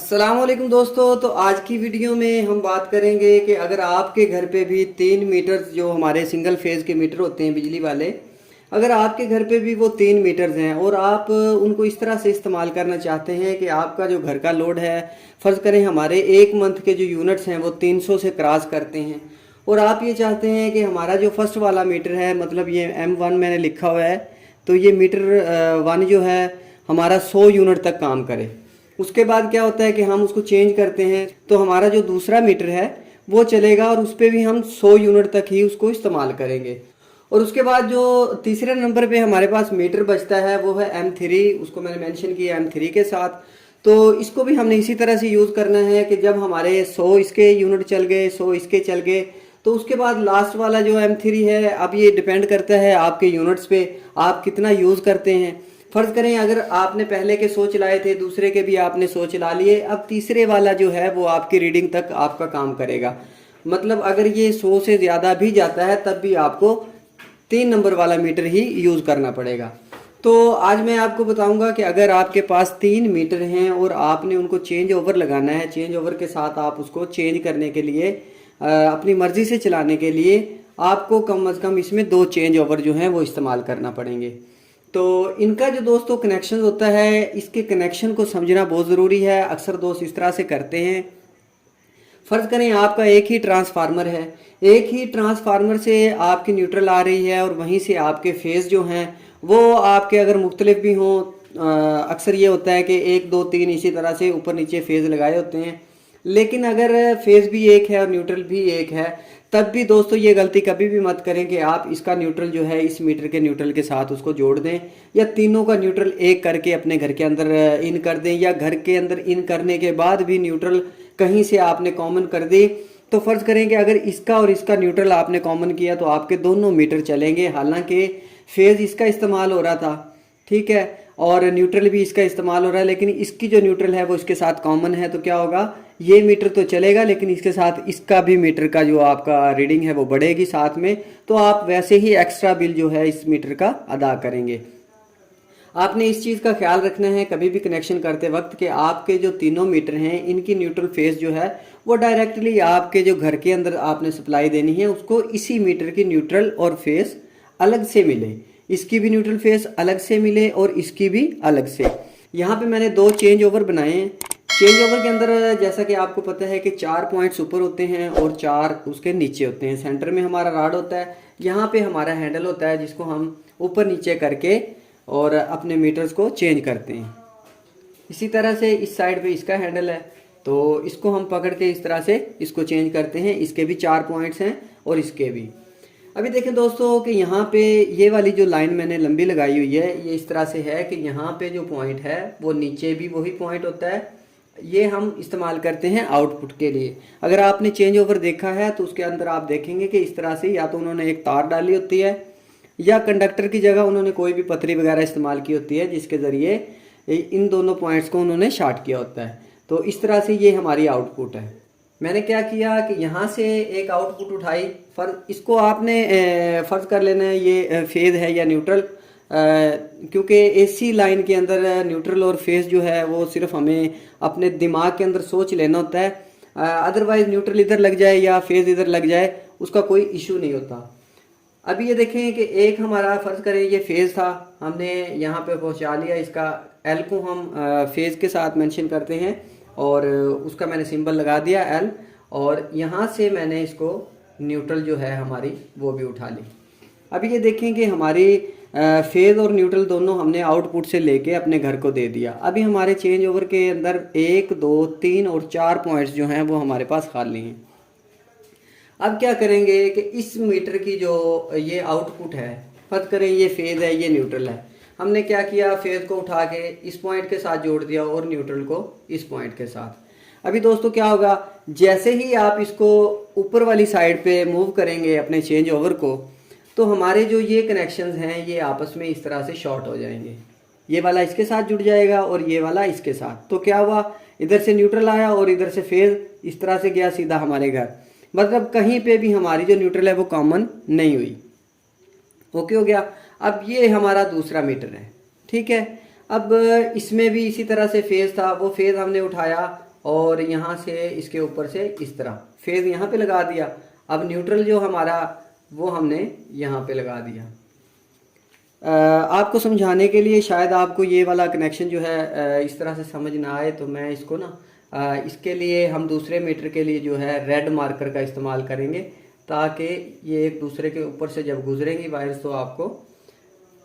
अस्सलामुअलैकुम दोस्तों। तो आज की वीडियो में हम बात करेंगे कि अगर आपके घर पे भी 3 मीटर जो हमारे सिंगल फेज़ के मीटर होते हैं बिजली वाले, अगर आपके घर पे भी वो 3 मीटर्स हैं और आप उनको इस तरह से इस्तेमाल करना चाहते हैं कि आपका जो घर का लोड है, फ़र्ज़ करें हमारे एक मंथ के जो यूनिट्स हैं वो 300 से क्रॉस करते हैं और आप ये चाहते हैं कि हमारा जो फर्स्ट वाला मीटर है, मतलब ये M1 मैंने लिखा हुआ है, तो ये मीटर 1 जो है हमारा 100 यूनिट तक काम करे। उसके बाद क्या होता है कि हम उसको चेंज करते हैं तो हमारा जो दूसरा मीटर है वो चलेगा और उस पर भी हम 100 यूनिट तक ही उसको इस्तेमाल करेंगे। और उसके बाद जो तीसरे नंबर पे हमारे पास मीटर बचता है वो है M3, उसको मैंने मेंशन किया M3 के साथ। तो इसको भी हमने इसी तरह से यूज़ करना है कि जब हमारे 100 इसके यूनिट चल गए, 100 इसके चल गए, तो उसके बाद लास्ट वाला जो M3 है, अब ये डिपेंड करता है आपके यूनिट्स पे, आप कितना यूज़ करते हैं। फ़र्ज़ करें अगर आपने पहले के 100 चलाए थे, दूसरे के भी आपने 100 चला लिए, अब तीसरे वाला जो है वो आपकी रीडिंग तक आपका काम करेगा। मतलब अगर ये 100 से ज़्यादा भी जाता है तब भी आपको 3 नंबर वाला मीटर ही यूज़ करना पड़ेगा। तो आज मैं आपको बताऊंगा कि अगर आपके पास 3 मीटर हैं और आपने उनको चेंज ओवर लगाना है, चेंज ओवर के साथ आप उसको चेंज करने के लिए अपनी मर्ज़ी से चलाने के लिए आपको कम से कम इसमें 2 चेंज ओवर जो हैं वो इस्तेमाल करना पड़ेंगे। तो इनका जो दोस्तों कनेक्शन होता है, इसके कनेक्शन को समझना बहुत ज़रूरी है। अक्सर दोस्त इस तरह से करते हैं, फ़र्ज़ करें आपका एक ही ट्रांसफार्मर है, एक ही ट्रांसफार्मर से आपकी न्यूट्रल आ रही है और वहीं से आपके फेज़ जो हैं वो आपके अगर मुख्तलिफ भी हों, अक्सर ये होता है कि 1 2 3 इसी तरह से ऊपर नीचे फेज़ लगाए होते हैं, लेकिन अगर फेज़ भी एक है और न्यूट्रल भी एक है, तब भी दोस्तों ये गलती कभी भी मत करें कि आप इसका न्यूट्रल जो है इस मीटर के न्यूट्रल के साथ उसको जोड़ दें, या तीनों का न्यूट्रल एक करके अपने घर के अंदर इन कर दें, या घर के अंदर इन करने के बाद भी न्यूट्रल कहीं से आपने कॉमन कर दी। तो फ़र्ज़ करें कि अगर इसका और इसका न्यूट्रल आपने कॉमन किया तो आपके दोनों मीटर चलेंगे, हालांकि फेज़ इसका इस्तेमाल हो रहा था, ठीक है, और न्यूट्रल भी इसका इस्तेमाल हो रहा है, लेकिन इसकी जो न्यूट्रल है वो इसके साथ कॉमन है। तो क्या होगा, ये मीटर तो चलेगा लेकिन इसके साथ इसका भी मीटर का जो आपका रीडिंग है वो बढ़ेगी साथ में, तो आप वैसे ही एक्स्ट्रा बिल जो है इस मीटर का अदा करेंगे। आपने इस चीज़ का ख्याल रखना है कभी भी कनेक्शन करते वक्त कि आपके जो तीनों मीटर हैं इनकी न्यूट्रल फेस जो है वो डायरेक्टली आपके जो घर के अंदर आपने सप्लाई देनी है उसको इसी मीटर की न्यूट्रल और फेस अलग से मिले, इसकी भी न्यूट्रल फेस अलग से मिले और इसकी भी अलग से। यहाँ पे मैंने 2 चेंज ओवर बनाए हैं। चेंज ओवर के अंदर जैसा कि आपको पता है कि 4 पॉइंट्स ऊपर होते हैं और 4 उसके नीचे होते हैं। सेंटर में हमारा राड होता है, यहाँ पे हमारा हैंडल होता है जिसको हम ऊपर नीचे करके और अपने मीटर्स को चेंज करते हैं। इसी तरह से इस साइड पे इसका हैंडल है, तो इसको हम पकड़ के इस तरह से इसको चेंज करते हैं। इसके भी 4 पॉइंट्स हैं और इसके भी। अभी देखें दोस्तों कि यहाँ पे ये वाली जो लाइन मैंने लंबी लगाई हुई है ये इस तरह से है कि यहाँ पे जो पॉइंट है वो नीचे भी वही पॉइंट होता है। ये हम इस्तेमाल करते हैं आउटपुट के लिए। अगर आपने चेंज ओवर देखा है तो उसके अंदर आप देखेंगे कि इस तरह से या तो उन्होंने एक तार डाली होती है या कंडक्टर की जगह उन्होंने कोई भी पतरी वगैरह इस्तेमाल की होती है जिसके ज़रिए इन दोनों पॉइंट्स को उन्होंने शार्ट किया होता है। तो इस तरह से ये हमारी आउटपुट है। मैंने क्या किया कि यहाँ से एक आउटपुट उठाई, इसको आपने फ़र्ज़ कर लेना है ये फेज़ है या न्यूट्रल, क्योंकि एसी लाइन के अंदर न्यूट्रल और फेज़ जो है वो सिर्फ हमें अपने दिमाग के अंदर सोच लेना होता है, अदरवाइज़ न्यूट्रल इधर लग जाए या फेज़ इधर लग जाए उसका कोई इशू नहीं होता। अभी ये देखें कि एक हमारा फ़र्ज़ करें ये फेज़ था, हमने यहाँ पे पहुँचा लिया, इसका एल को हम फेज़ के साथ मेंशन करते हैं और उसका मैंने सिंबल लगा दिया एल, और यहाँ से मैंने इसको न्यूट्रल जो है हमारी वो भी उठा ली। अभी ये देखें कि हमारी फेज़ और न्यूट्रल दोनों हमने आउटपुट से लेके अपने घर को दे दिया। अभी हमारे चेंज ओवर के अंदर 1 2 3 और 4 पॉइंट्स जो हैं वो हमारे पास खाली हैं। अब क्या करेंगे कि इस मीटर की जो ये आउटपुट है, फर्ज करें ये फेज़ है ये न्यूट्रल है, हमने क्या किया, फेज़ को उठा के इस पॉइंट के साथ जोड़ दिया और न्यूट्रल को इस पॉइंट के साथ। अभी दोस्तों क्या होगा, जैसे ही आप इसको ऊपर वाली साइड पे मूव करेंगे अपने चेंज ओवर को, तो हमारे जो ये कनेक्शंस हैं ये आपस में इस तरह से शॉर्ट हो जाएंगे। ये वाला इसके साथ जुड़ जाएगा और ये वाला इसके साथ। तो क्या हुआ, इधर से न्यूट्रल आया और इधर से फेज़ इस तरह से गया सीधा हमारे घर, मतलब कहीं पे भी हमारी जो न्यूट्रल है वो कॉमन नहीं हुई। ओके हो गया। अब ये हमारा दूसरा मीटर है, ठीक है। अब इसमें भी इसी तरह से फेज़ था, वो फेज़ हमने उठाया और यहाँ से इसके ऊपर से इस तरह फेज़ यहाँ पे लगा दिया। अब न्यूट्रल जो हमारा वो हमने यहाँ पे लगा दिया। आपको समझाने के लिए शायद आपको ये वाला कनेक्शन जो है इस तरह से समझ ना आए, तो मैं इसको ना इसके लिए हम दूसरे मीटर के लिए जो है रेड मार्कर का इस्तेमाल करेंगे, ताकि ये एक दूसरे के ऊपर से जब गुजरेंगी वायर्स तो आपको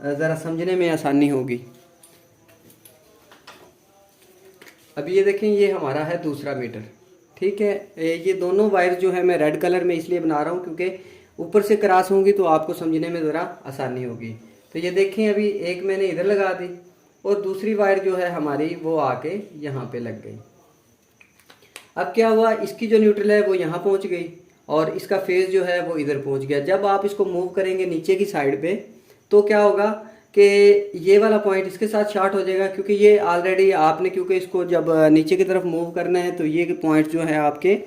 ज़रा समझने में आसानी होगी। अब ये देखें, ये हमारा है दूसरा मीटर, ठीक है। ये दोनों वायर जो है मैं रेड कलर में इसलिए बना रहा हूँ क्योंकि ऊपर से क्रॉस होंगी तो आपको समझने में ज़रा आसानी होगी। तो ये देखें, अभी एक मैंने इधर लगा दी और दूसरी वायर जो है हमारी वो आके यहाँ पे लग गई। अब क्या हुआ, इसकी जो न्यूट्रल है वो यहाँ पहुँच गई और इसका फेज़ जो है वो इधर पहुँच गया। जब आप इसको मूव करेंगे नीचे की साइड पे तो क्या होगा कि ये वाला पॉइंट इसके साथ शॉर्ट हो जाएगा, क्योंकि ये ऑलरेडी आपने क्योंकि इसको जब नीचे की तरफ मूव करना है तो ये पॉइंट जो है आपके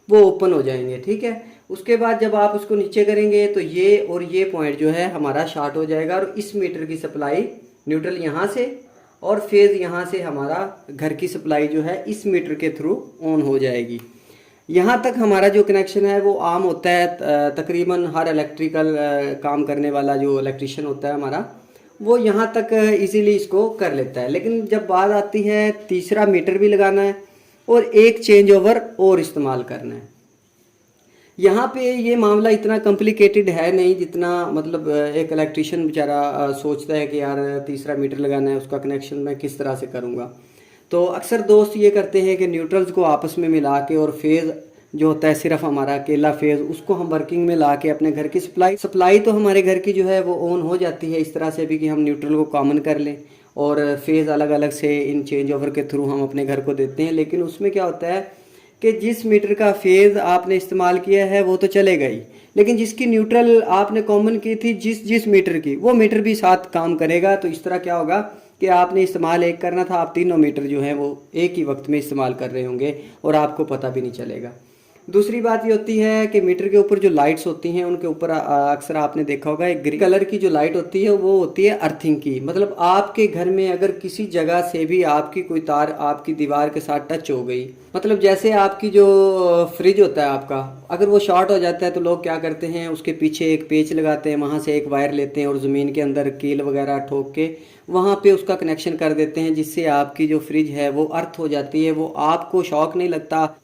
वो ओपन हो जाएंगे, ठीक है। उसके बाद जब आप उसको नीचे करेंगे तो ये और ये पॉइंट जो है हमारा शॉर्ट हो जाएगा और इस मीटर की सप्लाई न्यूट्रल यहाँ से और फेज़ यहाँ से हमारा घर की सप्लाई जो है इस मीटर के थ्रू ऑन हो जाएगी। यहाँ तक हमारा जो कनेक्शन है वो आम होता है, तकरीबन हर इलेक्ट्रिकल काम करने वाला जो इलेक्ट्रिशियन होता है हमारा वो यहाँ तक इजीली इसको कर लेता है। लेकिन जब बात आती है तीसरा मीटर भी लगाना है और एक चेंज ओवर और इस्तेमाल करना है, यहाँ पे ये मामला इतना कॉम्प्लिकेटेड है नहीं जितना मतलब एक इलेक्ट्रिशियन बेचारा सोचता है कि यार तीसरा मीटर लगाना है, उसका कनेक्शन मैं किस तरह से करूँगा। तो अक्सर दोस्त ये करते हैं कि न्यूट्रल्स को आपस में मिला के और फेज़ जो होता है सिर्फ हमारा अकेला फेज़ उसको हम वर्किंग में ला के अपने घर की सप्लाई तो हमारे घर की जो है वो ऑन हो जाती है इस तरह से भी कि हम न्यूट्रल को कॉमन कर लें और फेज़ अलग अलग से इन चेंज ओवर के थ्रू हम अपने घर को देते हैं। लेकिन उसमें क्या होता है कि जिस मीटर का फेज़ आपने इस्तेमाल किया है वो तो चलेगा ही, लेकिन जिसकी न्यूट्रल आपने कॉमन की थी जिस मीटर की, वो मीटर भी साथ काम करेगा। तो इस तरह क्या होगा कि आपने इस्तेमाल एक करना था, आप तीनों मीटर जो हैं वो एक ही वक्त में इस्तेमाल कर रहे होंगे और आपको पता भी नहीं चलेगा। दूसरी बात ये होती है कि मीटर के ऊपर जो लाइट्स होती हैं उनके ऊपर अक्सर आपने देखा होगा एक ग्रीन कलर की जो लाइट होती है वो होती है अर्थिंग की। मतलब आपके घर में अगर किसी जगह से भी आपकी कोई तार आपकी दीवार के साथ टच हो गई, मतलब जैसे आपकी जो फ्रिज होता है आपका, अगर वो शॉर्ट हो जाता है तो लोग क्या करते हैं उसके पीछे एक पेच लगाते हैं, वहाँ से एक वायर लेते हैं और ज़मीन के अंदर कील वगैरह ठोक के वहाँ पे उसका कनेक्शन कर देते हैं, जिससे आपकी जो फ्रिज है वो अर्थ हो जाती है। वो आपको शॉक नहीं लगता,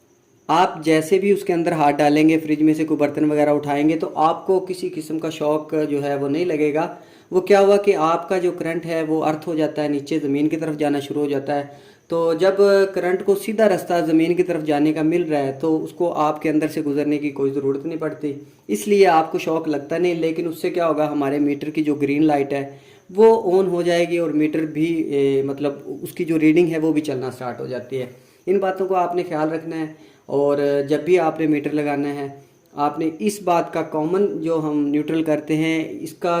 आप जैसे भी उसके अंदर हाथ डालेंगे, फ्रिज में से कोई बर्तन वगैरह उठाएंगे तो आपको किसी किस्म का शॉक जो है वो नहीं लगेगा। वो क्या हुआ कि आपका जो करंट है वो अर्थ हो जाता है, नीचे ज़मीन की तरफ जाना शुरू हो जाता है। तो जब करंट को सीधा रास्ता ज़मीन की तरफ जाने का मिल रहा है तो उसको आपके अंदर से गुजरने की कोई ज़रूरत नहीं पड़ती, इसलिए आपको शॉक लगता नहीं। लेकिन उससे क्या होगा, हमारे मीटर की जो ग्रीन लाइट है वो ऑन हो जाएगी और मीटर भी मतलब उसकी जो रीडिंग है वो भी चलना स्टार्ट हो जाती है। इन बातों को आपने ख्याल रखना है और जब भी आपने मीटर लगाना है आपने इस बात का कॉमन जो हम न्यूट्रल करते हैं इसका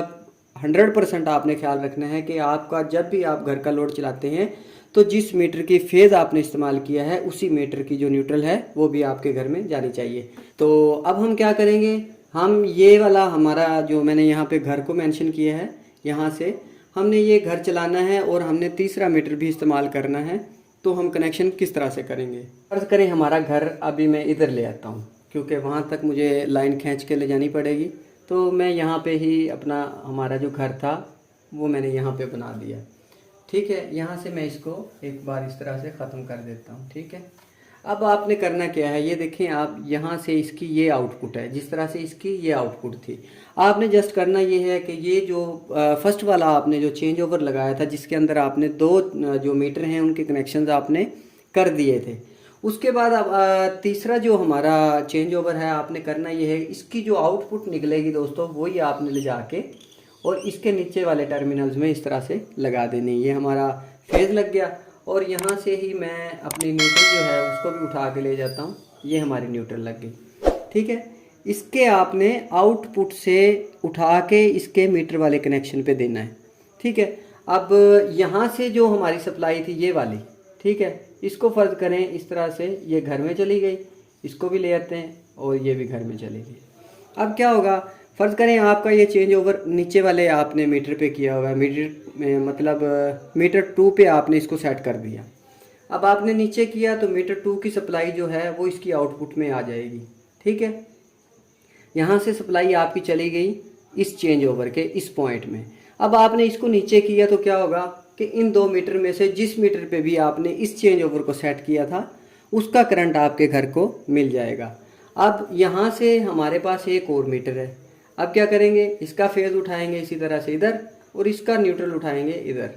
100% आपने ख्याल रखना है कि आपका जब भी आप घर का लोड चलाते हैं तो जिस मीटर की फेज़ आपने इस्तेमाल किया है उसी मीटर की जो न्यूट्रल है वो भी आपके घर में जानी चाहिए। तो अब हम क्या करेंगे, हम ये वाला हमारा जो मैंने यहाँ पे घर को मेंशन किया है, यहाँ से हमने ये घर चलाना है और हमने तीसरा मीटर भी इस्तेमाल करना है। तो हम कनेक्शन किस तरह से करेंगे, फर्ज करें हमारा घर अभी मैं इधर ले आता हूँ क्योंकि वहाँ तक मुझे लाइन खींच के ले जानी पड़ेगी। तो मैं यहाँ पे ही अपना हमारा जो घर था वो मैंने यहाँ पे बना दिया, ठीक है। यहाँ से मैं इसको एक बार इस तरह से ख़त्म कर देता हूँ, ठीक है। अब आपने करना क्या है, ये देखें आप यहाँ से इसकी ये आउटपुट है, जिस तरह से इसकी ये आउटपुट थी, आपने जस्ट करना ये है कि ये जो फर्स्ट वाला आपने जो चेंज ओवर लगाया था जिसके अंदर आपने दो जो मीटर हैं उनके कनेक्शंस आपने कर दिए थे, उसके बाद अब तीसरा जो हमारा चेंज ओवर है आपने करना ये है, इसकी जो आउटपुट निकलेगी दोस्तों वही आपने ले जाके और इसके नीचे वाले टर्मिनल्स में इस तरह से लगा देनी। ये हमारा फेज़ लग गया और यहाँ से ही मैं अपनी न्यूट्रल जो है उसको भी उठा के ले जाता हूँ, ये हमारी न्यूट्रल लग गई, ठीक है। इसके आपने आउटपुट से उठा के इसके मीटर वाले कनेक्शन पे देना है, ठीक है। अब यहाँ से जो हमारी सप्लाई थी ये वाली, ठीक है, इसको फ़र्ज करें इस तरह से ये घर में चली गई, इसको भी ले आते हैं और ये भी घर में चली गई। अब क्या होगा, फ़र्ज़ करें आपका ये चेंज ओवर नीचे वाले आपने मीटर पे किया हुआ है, मीटर मतलब मीटर 2 पे आपने इसको सेट कर दिया। अब आपने नीचे किया तो मीटर 2 की सप्लाई जो है वो इसकी आउटपुट में आ जाएगी। ठीक है, यहाँ से सप्लाई आपकी चली गई इस चेंज ओवर के इस पॉइंट में। अब आपने इसको नीचे किया तो क्या होगा कि इन 2 मीटर में से जिस मीटर पे भी आपने इस चेंज ओवर को सेट किया था उसका करंट आपके घर को मिल जाएगा। अब यहाँ से हमारे पास एक और मीटर है। अब क्या करेंगे, इसका फेज उठाएंगे इसी तरह से इधर और इसका न्यूट्रल उठाएंगे इधर।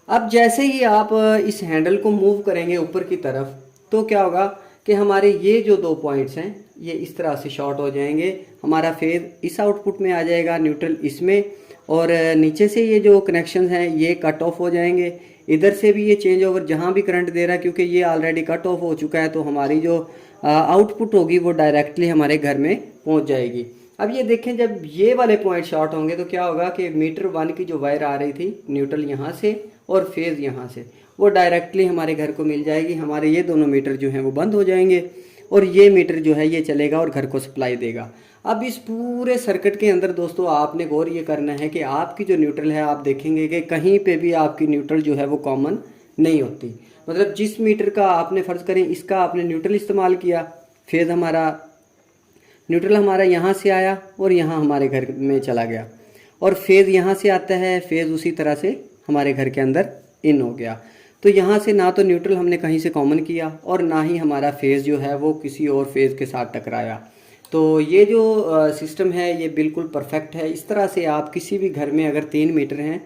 अब जैसे ही आप इस हैंडल को मूव करेंगे ऊपर की तरफ तो क्या होगा कि हमारे ये जो 2 पॉइंट्स हैं ये इस तरह से शॉर्ट हो जाएंगे। हमारा फेज इस आउटपुट में आ जाएगा, न्यूट्रल इसमें, और नीचे से ये जो कनेक्शन हैं ये कट ऑफ हो जाएंगे। इधर से भी ये चेंज ओवर जहाँ भी करंट दे रहा है क्योंकि ये ऑलरेडी कट ऑफ हो चुका है तो हमारी जो आउटपुट होगी वो डायरेक्टली हमारे घर में पहुँच जाएगी। अब ये देखें, जब ये वाले पॉइंट शॉर्ट होंगे तो क्या होगा कि मीटर 1 की जो वायर आ रही थी न्यूट्रल यहाँ से और फेज़ यहाँ से, वो डायरेक्टली हमारे घर को मिल जाएगी। हमारे ये दोनों मीटर जो हैं वो बंद हो जाएंगे और ये मीटर जो है ये चलेगा और घर को सप्लाई देगा। अब इस पूरे सर्किट के अंदर दोस्तों आपने गौर ये करना है कि आपकी जो न्यूट्रल है आप देखेंगे कि कहीं पे भी आपकी न्यूट्रल जो है वो कॉमन नहीं होती। मतलब जिस मीटर का आपने फ़र्ज़ करें इसका आपने न्यूट्रल इस्तेमाल किया, फेज़ हमारा न्यूट्रल हमारा यहाँ से आया और यहाँ हमारे घर में चला गया, और फेज़ यहाँ से आता है, फेज़ उसी तरह से हमारे घर के अंदर इन हो गया। तो यहाँ से ना तो न्यूट्रल हमने कहीं से कॉमन किया और ना ही हमारा फेज़ जो है वो किसी और फेज़ के साथ टकराया। तो ये जो सिस्टम है ये बिल्कुल परफेक्ट है। इस तरह से आप किसी भी घर में अगर 3 मीटर हैं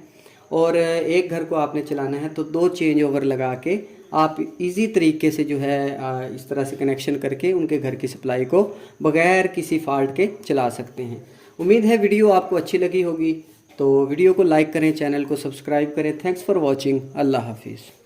और एक घर को आपने चलाना है तो 2 चेंज ओवर लगा के आप इजी तरीके से जो है इस तरह से कनेक्शन करके उनके घर की सप्लाई को बगैर किसी फॉल्ट के चला सकते हैं। उम्मीद है वीडियो आपको अच्छी लगी होगी, तो वीडियो को लाइक करें, चैनल को सब्सक्राइब करें। Thanks for watching. अल्लाह हाफिज़।